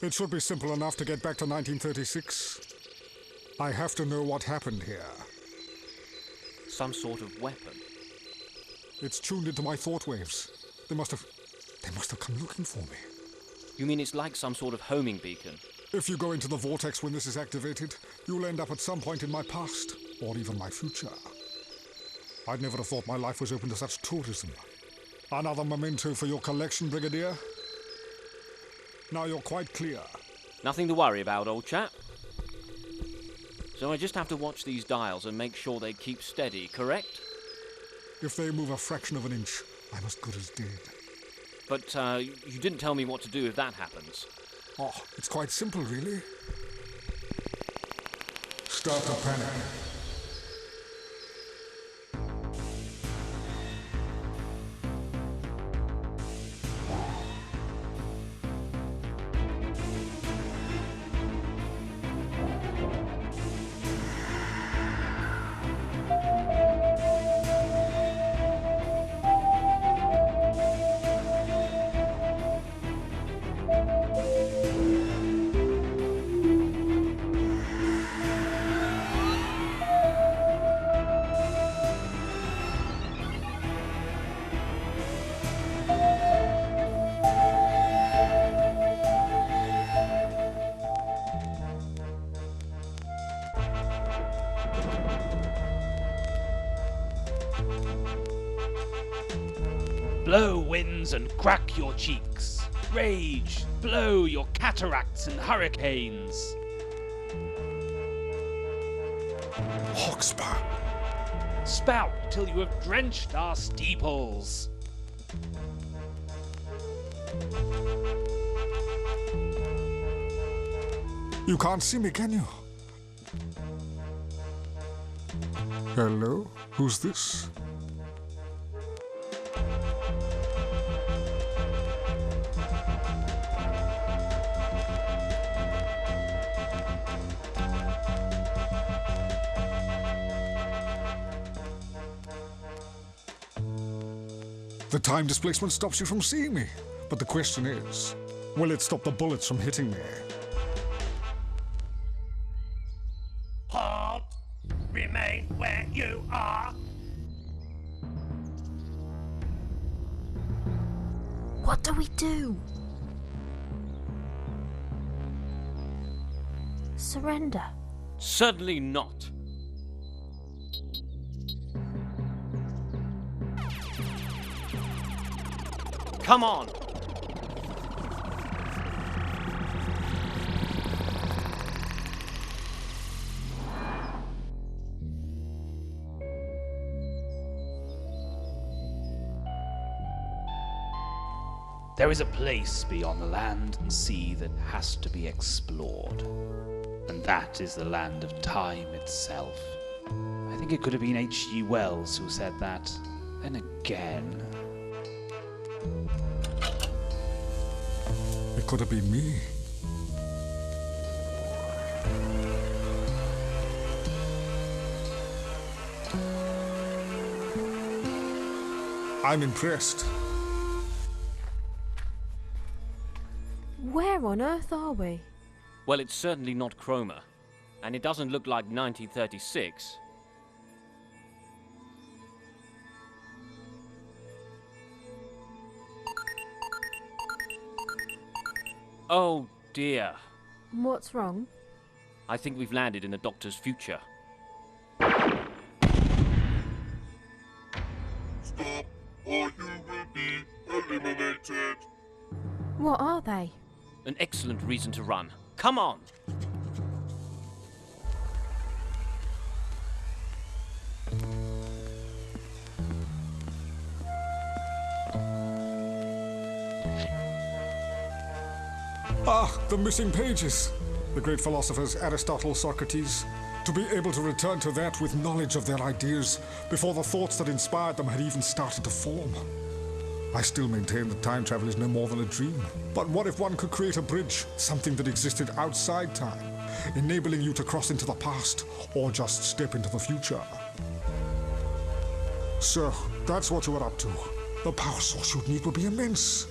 It should be simple enough to get back to 1936. I have to know what happened here. Some sort of weapon. It's tuned into my thought waves. They must have come looking for me. You mean it's like some sort of homing beacon? If you go into the vortex when this is activated, you'll end up at some point in my past, or even my future. I'd never have thought my life was open to such tourism. Another memento for your collection, Brigadier? Now you're quite clear. Nothing to worry about, old chap. So I just have to watch these dials and make sure they keep steady, correct? If they move a fraction of an inch, I'm as good as dead. But you didn't tell me what to do if that happens. Oh, it's quite simple, really. Start to panic. Blow winds and crack your cheeks. Rage, blow your cataracts and hurricanes. HAWKSPUR. Spout till you have drenched our steeples. You can't see me, can you? Hello? Who's this? The time displacement stops you from seeing me. But the question is, will it stop the bullets from hitting me? Halt! Remain where you are! What do we do? Surrender. Certainly not. Come on! There is a place beyond the land and sea that has to be explored. And that is the land of time itself. I think it could have been H.G. Wells who said that. Then again... It could have been me. I'm impressed. Where on earth are we? Well, it's certainly not Chroma. And it doesn't look like 1936. Oh dear. What's wrong? I think we've landed in the Doctor's future. Stop, or you will be eliminated. What are they? An excellent reason to run. Come on! Ah, the missing pages. The great philosophers Aristotle, Socrates. To be able to return to that with knowledge of their ideas before the thoughts that inspired them had even started to form. I still maintain that time travel is no more than a dream. But what if one could create a bridge, something that existed outside time, enabling you to cross into the past or just step into the future? So, that's what you are up to. The power source you'd need would be immense.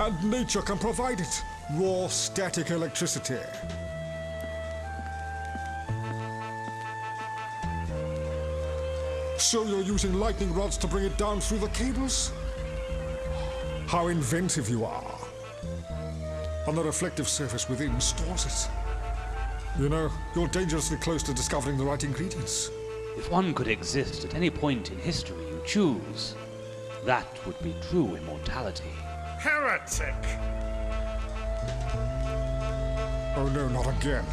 And nature can provide it. Raw static electricity. So you're using lightning rods to bring it down through the cables? How inventive you are. And the reflective surface within stores it. You know, you're dangerously close to discovering the right ingredients. If one could exist at any point in history you choose, that would be true immortality. Heretic! Oh no, not again.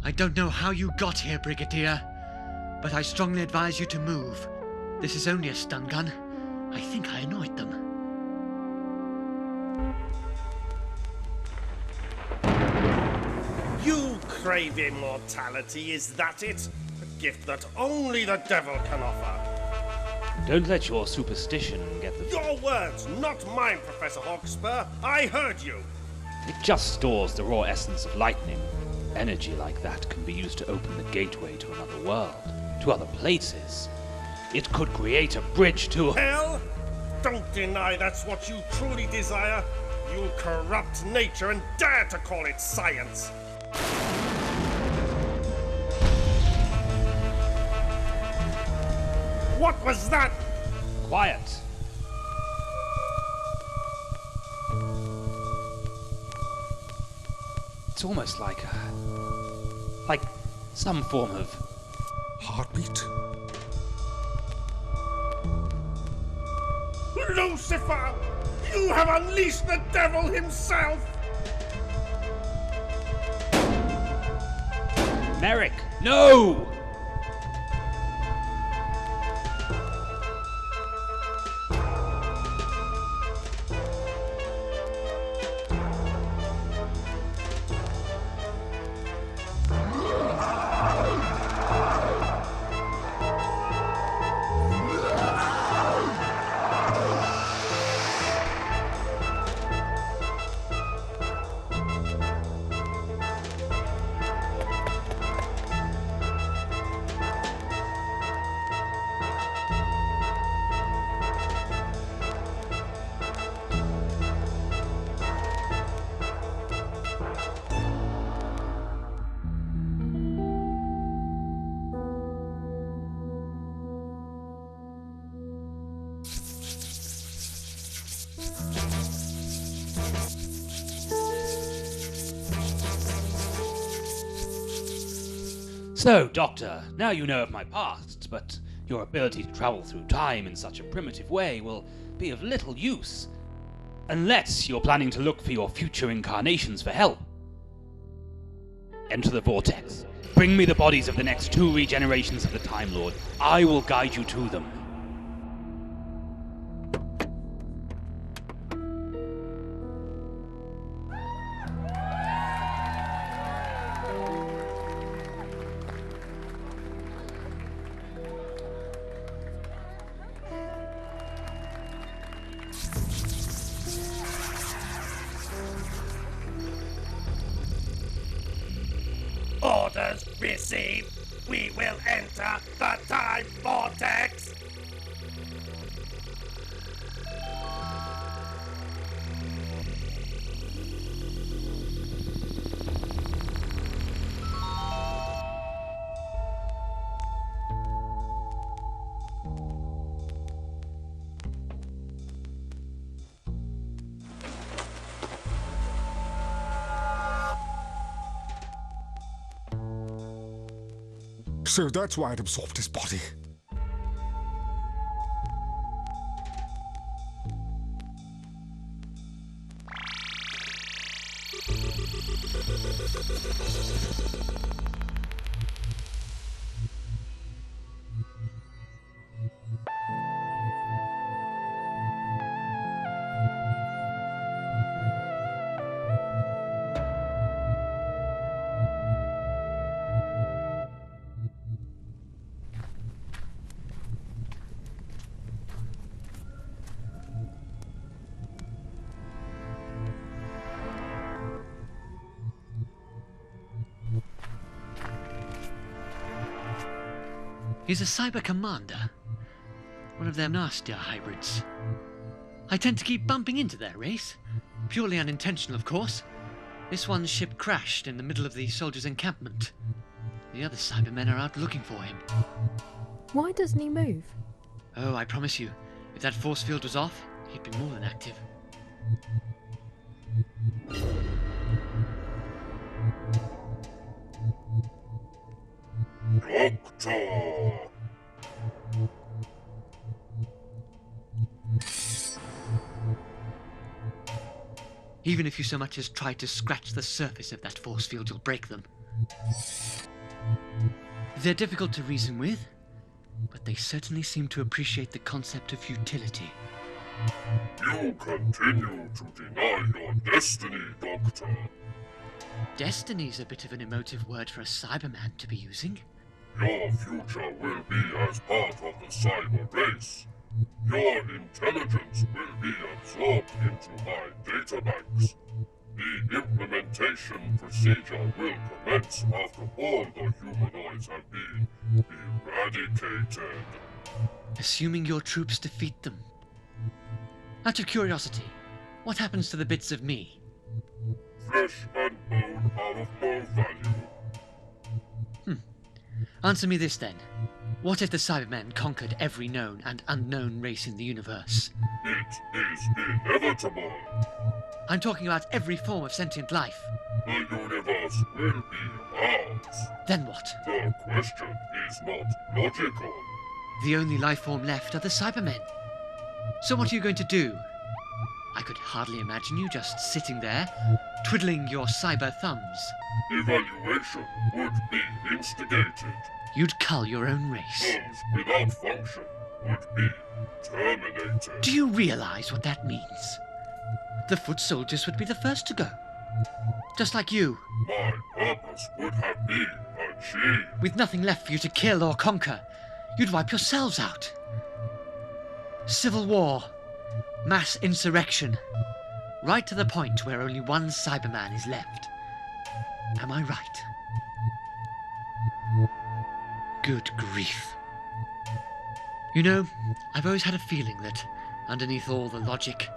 I don't know how you got here, Brigadier, but I strongly advise you to move. This is only a stun gun. I think I annoyed them. You crave immortality, is that it? A gift that only the devil can offer. Don't let your superstition get the... Your words, not mine, Professor HAWKSPUR. I heard you. It just stores the raw essence of lightning. Energy like that can be used to open the gateway to another world, to other places. It could create a bridge to... Hell? Don't deny that's what you truly desire. You corrupt nature and dare to call it science. What was that? Quiet! It's almost like some form of... Heartbeat? Lucifer! You have unleashed the devil himself! Merrick, no! So, Doctor, now you know of my past, but your ability to travel through time in such a primitive way will be of little use, unless you're planning to look for your future incarnations for help. Enter the vortex. Bring me the bodies of the next 2 regenerations of the Time Lord. I will guide you to them. Orders received. We will enter the time vortex. So that's why it absorbed his body. He's a cyber commander. One of their nastier hybrids. I tend to keep bumping into their race. Purely unintentional, of course. This one's ship crashed in the middle of the soldiers' encampment. The other Cybermen are out looking for him. Why doesn't he move? Oh, I promise you, if that force field was off, he'd be more than active. Doctor! Even if you so much as try to scratch the surface of that force field, you'll break them. They're difficult to reason with, but they certainly seem to appreciate the concept of futility. You continue to deny your destiny, Doctor. Destiny's a bit of an emotive word for a Cyberman to be using. Your future will be as part of the cyber race. Your intelligence will be absorbed into my databanks. The implementation procedure will commence after all the humanoids have been eradicated. Assuming your troops defeat them. Out of curiosity, what happens to the bits of me? Flesh and bone are of no value. Answer me this then. What if the Cybermen conquered every known and unknown race in the universe? It is inevitable. I'm talking about every form of sentient life. The universe will be ours. Then what? The question is not logical. The only life form left are the Cybermen. So what are you going to do? I could hardly imagine you just sitting there, twiddling your cyber thumbs. Evaluation would be instigated. You'd cull your own race. Those without function would be terminated. Do you realize what that means? The foot soldiers would be the first to go. Just like you. My purpose would have been achieved. With nothing left for you to kill or conquer, you'd wipe yourselves out. Civil war. Mass insurrection. Right to the point where only one Cyberman is left. Am I right? Good grief. You know, I've always had a feeling that, underneath all the logic,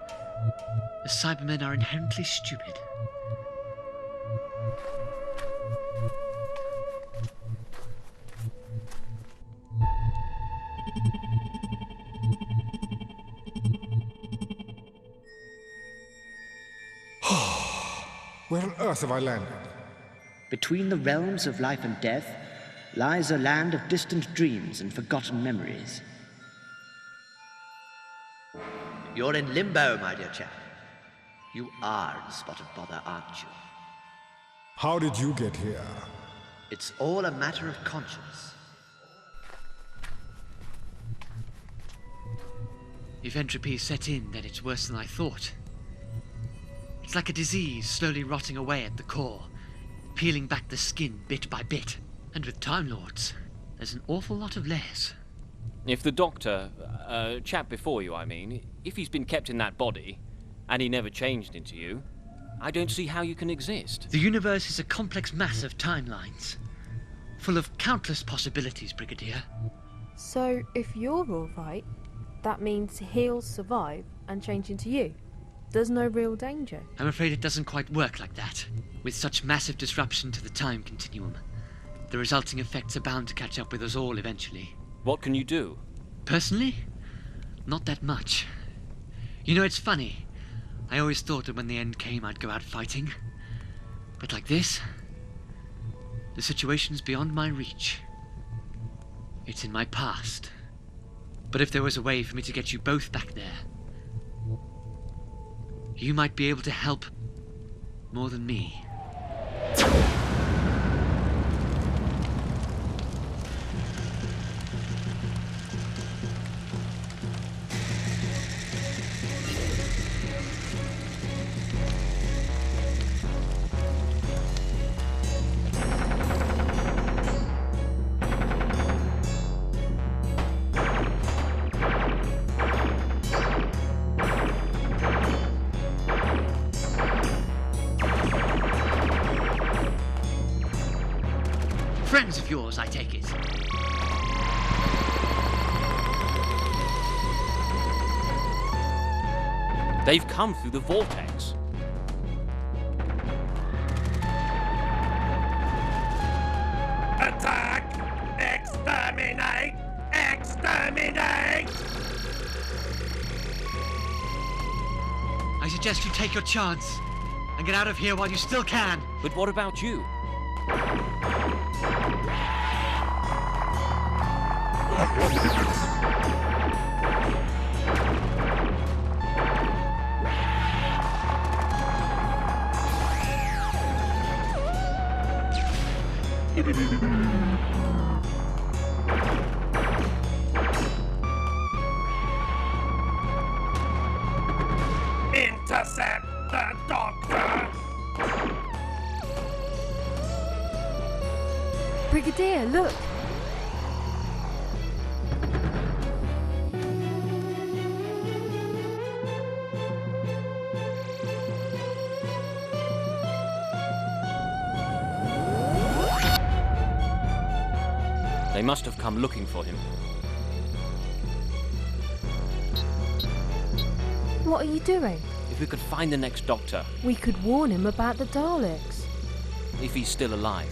the Cybermen are inherently stupid. Where on earth have I landed? Between the realms of life and death lies a land of distant dreams and forgotten memories. You're in limbo, my dear chap. You are in spot of bother, aren't you? How did you get here? It's all a matter of conscience. If entropy set in, then it's worse than I thought. It's like a disease slowly rotting away at the core, peeling back the skin bit by bit. And with Time Lords, there's an awful lot of layers. If the doctor, chap before you, I mean, if he's been kept in that body, and he never changed into you, I don't see how you can exist. The universe is a complex mass of timelines, full of countless possibilities, Brigadier. So, if you're alright, that means he'll survive and change into you. There's no real danger. I'm afraid it doesn't quite work like that. With such massive disruption to the time continuum, the resulting effects are bound to catch up with us all eventually. What can you do? Personally? Not that much. You know, it's funny. I always thought that when the end came, I'd go out fighting. But like this, the situation's beyond my reach. It's in my past. But if there was a way for me to get you both back there, you might be able to help more than me. Friends of yours, I take it. They've come through the vortex. Attack! Exterminate! Exterminate! I suggest you take your chance and get out of here while you still can. But what about you? Intercept the Doctor! Brigadier, look! They must have come looking for him. What are you doing? If we could find the next Doctor, We could warn him about the Daleks. if he's still alive.